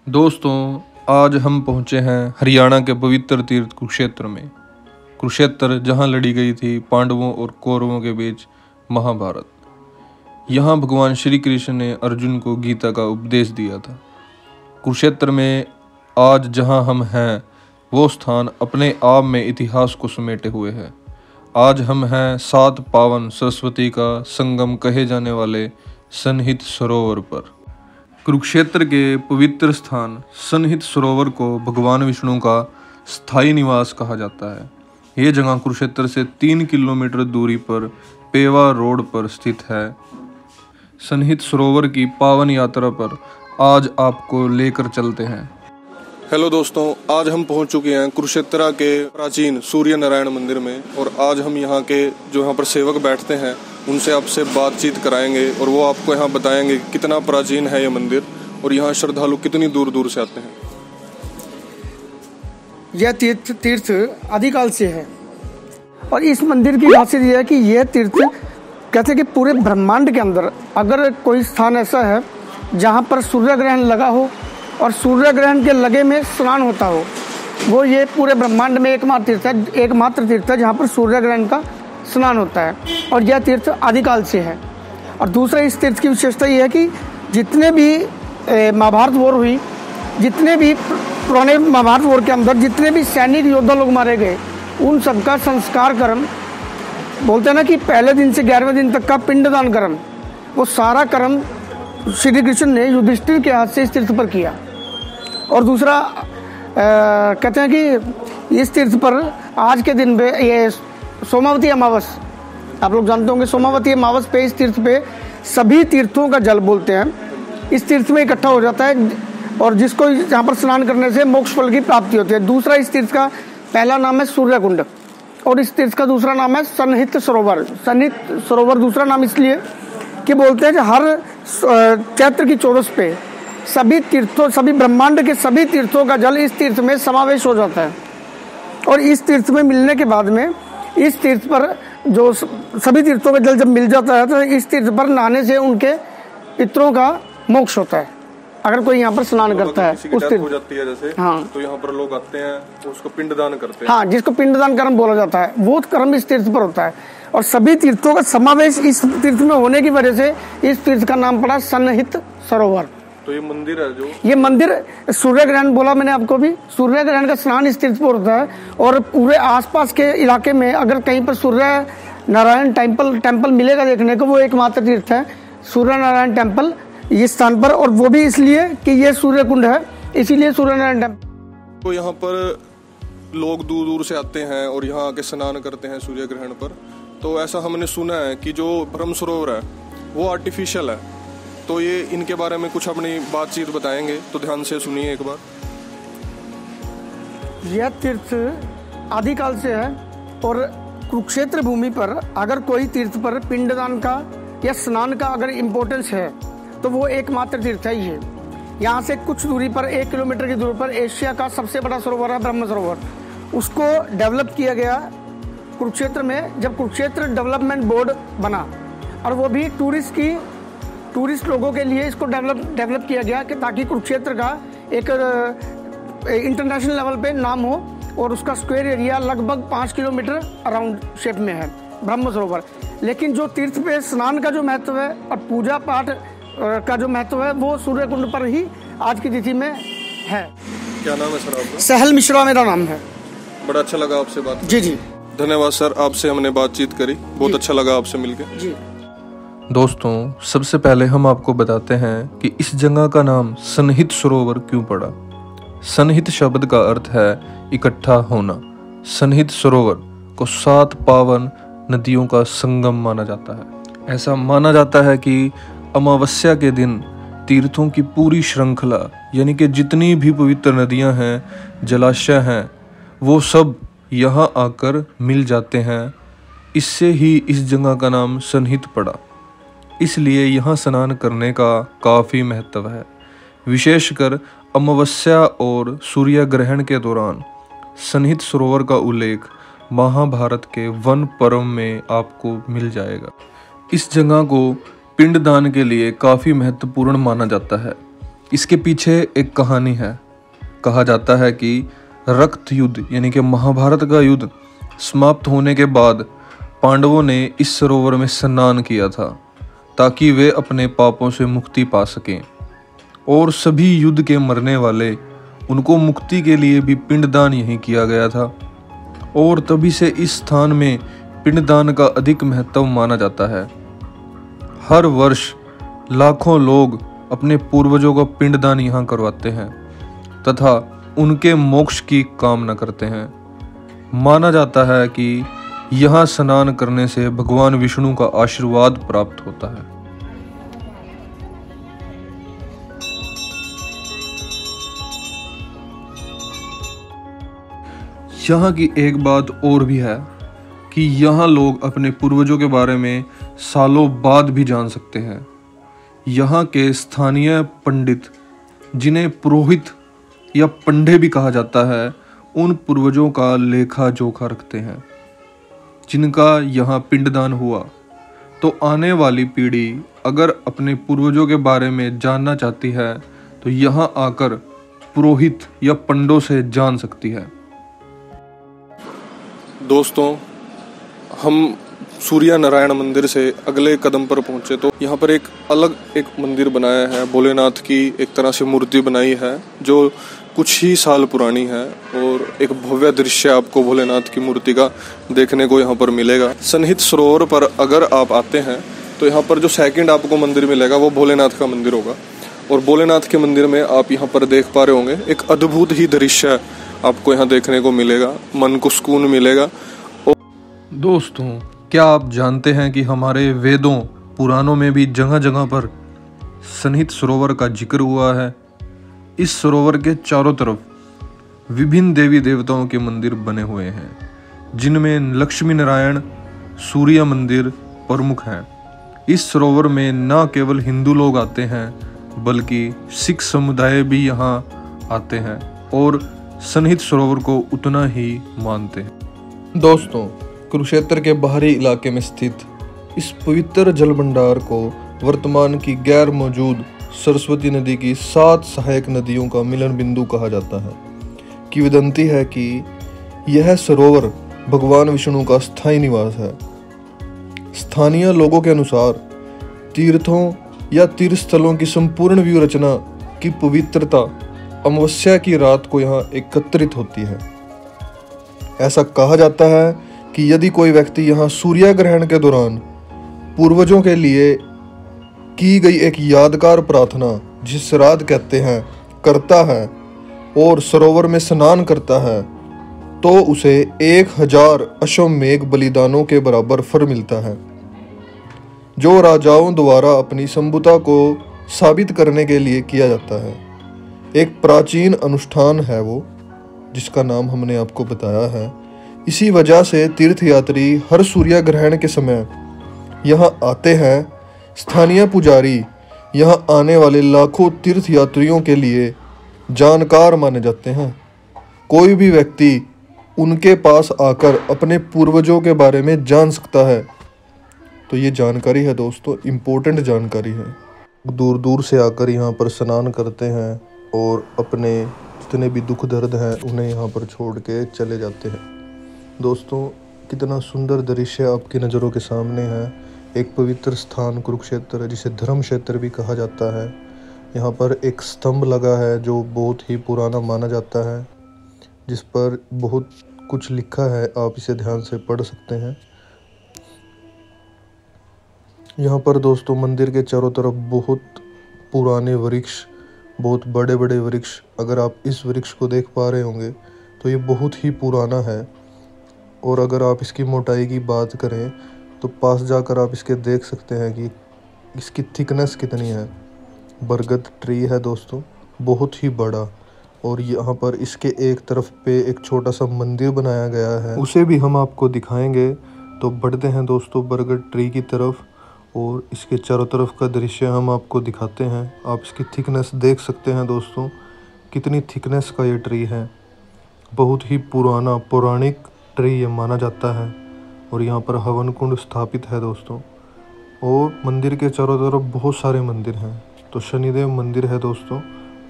दोस्तों, आज हम पहुंचे हैं हरियाणा के पवित्र तीर्थ कुरुक्षेत्र में। कुरुक्षेत्र जहां लड़ी गई थी पांडवों और कौरवों के बीच महाभारत। यहां भगवान श्री कृष्ण ने अर्जुन को गीता का उपदेश दिया था। कुरुक्षेत्र में आज जहां हम हैं वो स्थान अपने आप में इतिहास को समेटे हुए है। आज हम हैं 7 पावन सरस्वती का संगम कहे जाने वाले सन्निहित सरोवर पर। कुरुक्षेत्र के पवित्र स्थान सन्निहित सरोवर को भगवान विष्णु का स्थायी निवास कहा जाता है। ये जगह कुरुक्षेत्र से 3 किलोमीटर दूरी पर पेवा रोड पर स्थित है। सन्निहित सरोवर की पावन यात्रा पर आज आपको लेकर चलते हैं। हेलो दोस्तों, आज हम पहुंच चुके हैं कुरुक्षेत्र के प्राचीन सूर्य नारायण मंदिर में और आज हम यहाँ पर सेवक बैठते हैं उनसे आपसे बातचीत कराएंगे और वो आपको यहाँ बताएंगे कितना प्राचीन है ये मंदिर और यहाँ श्रद्धालु कितनी दूर दूर से आते हैं। यह तीर्थ आदिकाल से है और इस मंदिर की खासियत यह है कि यह तीर्थ कहते हैं कि पूरे ब्रह्मांड के अंदर अगर कोई स्थान ऐसा है जहाँ पर सूर्य ग्रहण लगा हो और सूर्य ग्रहण के लगे में स्नान होता हो, वो ये पूरे ब्रह्मांड में एकमात्र तीर्थ है जहाँ पर सूर्य ग्रहण का स्नान होता है और यह तीर्थ आदिकाल से है। और दूसरा इस तीर्थ की विशेषता ये है कि जितने भी महाभारत वॉर हुई, जितने भी पुराने महाभारत वॉर के अंदर जितने भी सैनिक योद्धा लोग मारे गए, उन सबका संस्कार कर्म बोलते हैं ना कि पहले दिन से 11वें दिन तक का पिंडदान कर्म, वो सारा कर्म श्री कृष्ण ने युधिष्ठिर के हाथ से इस तीर्थ पर किया। और दूसरा कहते हैं कि इस तीर्थ पर आज के दिन पे ये सोमावती अमावस, आप लोग जानते होंगे, सोमावती अमावस पे इस तीर्थ पे सभी तीर्थों का जल बोलते हैं इस तीर्थ में इकट्ठा हो जाता है और जिसको यहाँ पर स्नान करने से मोक्ष फल की प्राप्ति होती है। दूसरा इस तीर्थ का पहला नाम है सूर्य कुंड और इस तीर्थ का दूसरा नाम है सन्निहित सरोवर। सन्निहित सरोवर दूसरा नाम इसलिए कि बोलते हैं कि हर चैत्र की चौदस पे सभी ब्रह्मांड के सभी तीर्थों का जल इस तीर्थ में समावेश हो जाता है और इस तीर्थ में मिलने के बाद में इस तीर्थ पर जो सभी तीर्थों का जल जब मिल जाता है तो इस तीर्थ पर नहाने से उनके पितरों का मोक्ष होता है अगर कोई यहाँ पर स्नान करता है। उस तीर्थ हो जाती है जैसे, हाँ, तो यहाँ पर लोग आते हैं उसको पिंडदान करते हैं, हाँ, जिसको पिंडदान कर्म बोला जाता है, वो कर्म इस तीर्थ पर होता है और सभी तीर्थों का समावेश इस तीर्थ में होने की वजह से इस तीर्थ का नाम पड़ा सन्निहित सरोवर। तो ये मंदिर है जो ये मंदिर सूर्य ग्रहण बोला मैंने आपको भी, सूर्य ग्रहण का स्नान इस तीर्थ पर होता है और पूरे आसपास के इलाके में अगर कहीं पर सूर्य नारायण टेम्पल मिलेगा देखने को, वो एकमात्र तीर्थ है सूर्य नारायण टेम्पल इस स्थान पर, और वो भी इसलिए कि ये सूर्य कुंड है, इसीलिए सूर्य नारायण टेम्पल। तो यहाँ पर लोग दूर दूर से आते हैं और यहाँ आके स्नान करते हैं सूर्य ग्रहण पर। तो ऐसा हमने सुना है कि जो ब्रह्म सरोवर है वो आर्टिफिशियल है, तो ये इनके बारे में कुछ अपनी बातचीत बताएंगे, तो ध्यान से सुनिए एक बार। यह तीर्थ आदिकाल से है और कुरुक्षेत्र भूमि पर अगर कोई तीर्थ पर पिंडदान का या स्नान का अगर इम्पोर्टेंस है तो वो एकमात्र तीर्थ है ये। यहाँ से कुछ दूरी पर 1 किलोमीटर की दूरी पर एशिया का सबसे बड़ा सरोवर है ब्रह्म सरोवर। उसको डेवलप किया गया कुरुक्षेत्र में जब कुरुक्षेत्र डेवलपमेंट बोर्ड बना और वो भी टूरिस्ट लोगों के लिए इसको डेवलप किया गया कि ताकि कुरुक्षेत्र का एक इंटरनेशनल लेवल पे नाम हो और उसका स्क्वायर एरिया लगभग 5 किलोमीटर अराउंड शेप में है ब्रह्म सरोवर। लेकिन जो तीर्थ पे स्नान का जो महत्व है और पूजा पाठ का जो महत्व है वो सूर्य कुंड पर ही आज की तिथि में है। क्या नाम है सर आपका? सहल मिश्रा मेरा नाम है। बड़ा अच्छा लगा आपसे बात। जी जी, धन्यवाद सर, आपसे हमने बातचीत करी, बहुत अच्छा लगा आपसे मिलकर जी। दोस्तों, सबसे पहले हम आपको बताते हैं कि इस जगह का नाम सन्निहित सरोवर क्यों पड़ा। सन्निहित शब्द का अर्थ है इकट्ठा होना। सन्निहित सरोवर को 7 पावन नदियों का संगम माना जाता है। ऐसा माना जाता है कि अमावस्या के दिन तीर्थों की पूरी श्रृंखला यानी कि जितनी भी पवित्र नदियां हैं, जलाशय हैं, वो सब यहाँ आकर मिल जाते हैं। इससे ही इस जगह का नाम सन्निहित पड़ा। इसलिए यहाँ स्नान करने का काफ़ी महत्व है। विशेषकर अमावस्या और सूर्य ग्रहण के दौरान सन्निहित सरोवर का उल्लेख महाभारत के वन पर्व में आपको मिल जाएगा। इस जगह को पिंडदान के लिए काफ़ी महत्वपूर्ण माना जाता है। इसके पीछे एक कहानी है। कहा जाता है कि रक्त युद्ध यानी कि महाभारत का युद्ध समाप्त होने के बाद पांडवों ने इस सरोवर में स्नान किया था ताकि वे अपने पापों से मुक्ति पा सकें, और सभी युद्ध के मरने वाले उनको मुक्ति के लिए भी पिंडदान यहीं किया गया था। और तभी से इस स्थान में पिंडदान का अधिक महत्व माना जाता है। हर वर्ष लाखों लोग अपने पूर्वजों का पिंडदान यहाँ करवाते हैं तथा उनके मोक्ष की कामना करते हैं। माना जाता है कि यहाँ स्नान करने से भगवान विष्णु का आशीर्वाद प्राप्त होता है। यहाँ की एक बात और भी है कि यहाँ लोग अपने पूर्वजों के बारे में सालों बाद भी जान सकते हैं। यहाँ के स्थानीय पंडित, जिन्हें पुरोहित या पंडे भी कहा जाता है, उन पूर्वजों का लेखा जोखा रखते हैं जिनका यहाँ पिंडदान हुआ। तो आने वाली पीढ़ी अगर अपने पूर्वजों के बारे में जानना चाहती है तो यहाँ आकर पुरोहित या पंडों से जान सकती है। दोस्तों, हम सूर्य नारायण मंदिर से अगले कदम पर पहुंचे तो यहाँ पर एक अलग एक मंदिर बनाया है। भोलेनाथ की एक तरह से मूर्ति बनाई है जो कुछ ही साल पुरानी है, और एक भव्य दृश्य आपको भोलेनाथ की मूर्ति का देखने को यहाँ पर मिलेगा। सन्निहित सरोवर पर अगर आप आते हैं तो यहाँ पर जो सेकंड आपको मंदिर मिलेगा वो भोलेनाथ का मंदिर होगा। और भोलेनाथ के मंदिर में आप यहाँ पर देख पा रहे होंगे एक अद्भुत ही दृश्य आपको यहाँ देखने को मिलेगा, मन को सुकून मिलेगा। दोस्तों, क्या आप जानते हैं कि हमारे वेदों पुराणों में भी जगह जगह पर सन्निहित सरोवर का जिक्र हुआ है। इस सरोवर के चारों तरफ विभिन्न देवी देवताओं के मंदिर बने हुए हैं, जिनमें लक्ष्मी नारायण सूर्य मंदिर प्रमुख हैं। इस सरोवर में न केवल हिंदू लोग आते हैं बल्कि सिख समुदाय भी यहाँ आते हैं और सन्निहित सरोवर को उतना ही मानते हैं। दोस्तों, कुरुक्षेत्र के बाहरी इलाके में स्थित इस पवित्र जल भंडार को वर्तमान की गैर मौजूद सरस्वती नदी की 7 सहायक नदियों का मिलन बिंदु कहा जाता है। किंवदंती है कि यह सरोवर भगवान विष्णु का स्थायी निवास है। स्थानीय लोगों के अनुसार तीर्थों या तीर्थ स्थलों की संपूर्ण व्यू रचना की पवित्रता अमावस्या की रात को यहाँ एकत्रित होती है। ऐसा कहा जाता है कि यदि कोई व्यक्ति यहाँ सूर्य ग्रहण के दौरान पूर्वजों के लिए की गई एक यादगार प्रार्थना, जिसे श्राद्ध कहते हैं, करता है और सरोवर में स्नान करता है तो उसे 1000 अश्वमेध बलिदानों के बराबर फल मिलता है, जो राजाओं द्वारा अपनी संबुता को साबित करने के लिए किया जाता है। एक प्राचीन अनुष्ठान है वो, जिसका नाम हमने आपको बताया है। इसी वजह से तीर्थयात्री हर सूर्य ग्रहण के समय यहाँ आते हैं। स्थानीय पुजारी यहाँ आने वाले लाखों तीर्थयात्रियों के लिए जानकार माने जाते हैं। कोई भी व्यक्ति उनके पास आकर अपने पूर्वजों के बारे में जान सकता है। तो ये जानकारी है दोस्तों, इम्पोर्टेंट जानकारी है। दूर दूर से आकर यहाँ पर स्नान करते हैं और अपने जितने भी दुख दर्द हैं उन्हें यहाँ पर छोड़ के चले जाते हैं। दोस्तों, कितना सुंदर दृश्य आपकी नज़रों के सामने है। एक पवित्र स्थान कुरुक्षेत्र, जिसे धर्म क्षेत्र भी कहा जाता है। यहाँ पर एक स्तंभ लगा है जो बहुत ही पुराना माना जाता है, जिस पर बहुत कुछ लिखा है। आप इसे ध्यान से पढ़ सकते हैं। यहाँ पर दोस्तों मंदिर के चारों तरफ बहुत पुराने वृक्ष, बहुत बड़े बड़े वृक्ष, अगर आप इस वृक्ष को देख पा रहे होंगे तो ये बहुत ही पुराना है। और अगर आप इसकी मोटाई की बात करें तो पास जाकर आप इसके देख सकते हैं कि इसकी थिकनेस कितनी है। बरगद ट्री है दोस्तों, बहुत ही बड़ा। और यहाँ पर इसके एक तरफ पे एक छोटा सा मंदिर बनाया गया है, उसे भी हम आपको दिखाएंगे। तो बढ़ते हैं दोस्तों बरगद ट्री की तरफ और इसके चारों तरफ का दृश्य हम आपको दिखाते हैं। आप इसकी थिकनेस देख सकते हैं दोस्तों, कितनी थिकनेस का ये ट्री है। बहुत ही पुराना पौराणिक ट्री ये माना जाता है। और यहाँ पर हवन कुंड स्थापित है दोस्तों। और मंदिर के चारों तरफ बहुत सारे मंदिर हैं। तो शनिदेव मंदिर है दोस्तों,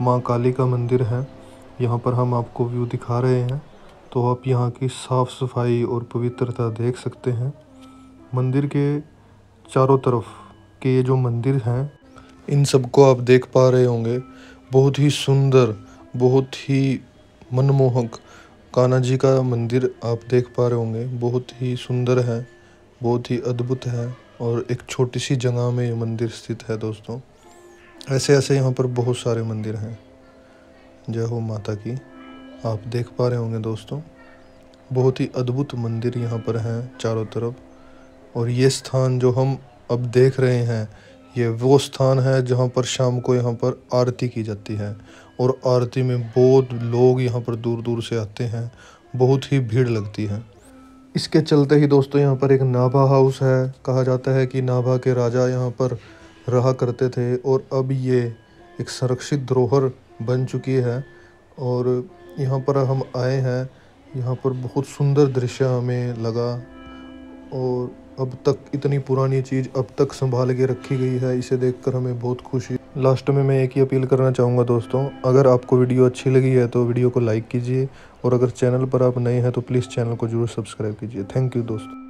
माँ काली का मंदिर है। यहाँ पर हम आपको व्यू दिखा रहे हैं, तो आप यहाँ की साफ़ सफाई और पवित्रता देख सकते हैं। मंदिर के चारों तरफ के ये जो मंदिर हैं, इन सबको आप देख पा रहे होंगे। बहुत ही सुंदर, बहुत ही मनमोहक कान्हा जी का मंदिर आप देख पा रहे होंगे। बहुत ही सुंदर है, बहुत ही अद्भुत है और एक छोटी सी जगह में ये मंदिर स्थित है दोस्तों। ऐसे ऐसे यहाँ पर बहुत सारे मंदिर हैं। जय हो माता की। आप देख पा रहे होंगे दोस्तों, बहुत ही अद्भुत मंदिर यहाँ पर हैं चारों तरफ। और ये स्थान जो हम अब देख रहे हैं, ये वो स्थान है जहाँ पर शाम को यहाँ पर आरती की जाती है। और आरती में बहुत लोग यहाँ पर दूर दूर से आते हैं, बहुत ही भीड़ लगती है। इसके चलते ही दोस्तों यहाँ पर एक नाभा हाउस है। कहा जाता है कि नाभा के राजा यहाँ पर रहा करते थे और अब ये एक संरक्षित धरोहर बन चुकी है। और यहाँ पर हम आए हैं, यहाँ पर बहुत सुंदर दृश्य हमें लगा। और अब तक इतनी पुरानी चीज़ अब तक संभाल के रखी गई है, इसे देखकर हमें बहुत खुशी। लास्ट में मैं एक ही अपील करना चाहूँगा दोस्तों, अगर आपको वीडियो अच्छी लगी है तो वीडियो को लाइक कीजिए, और अगर चैनल पर आप नए हैं तो प्लीज़ चैनल को जरूर सब्सक्राइब कीजिए। थैंक यू दोस्तों।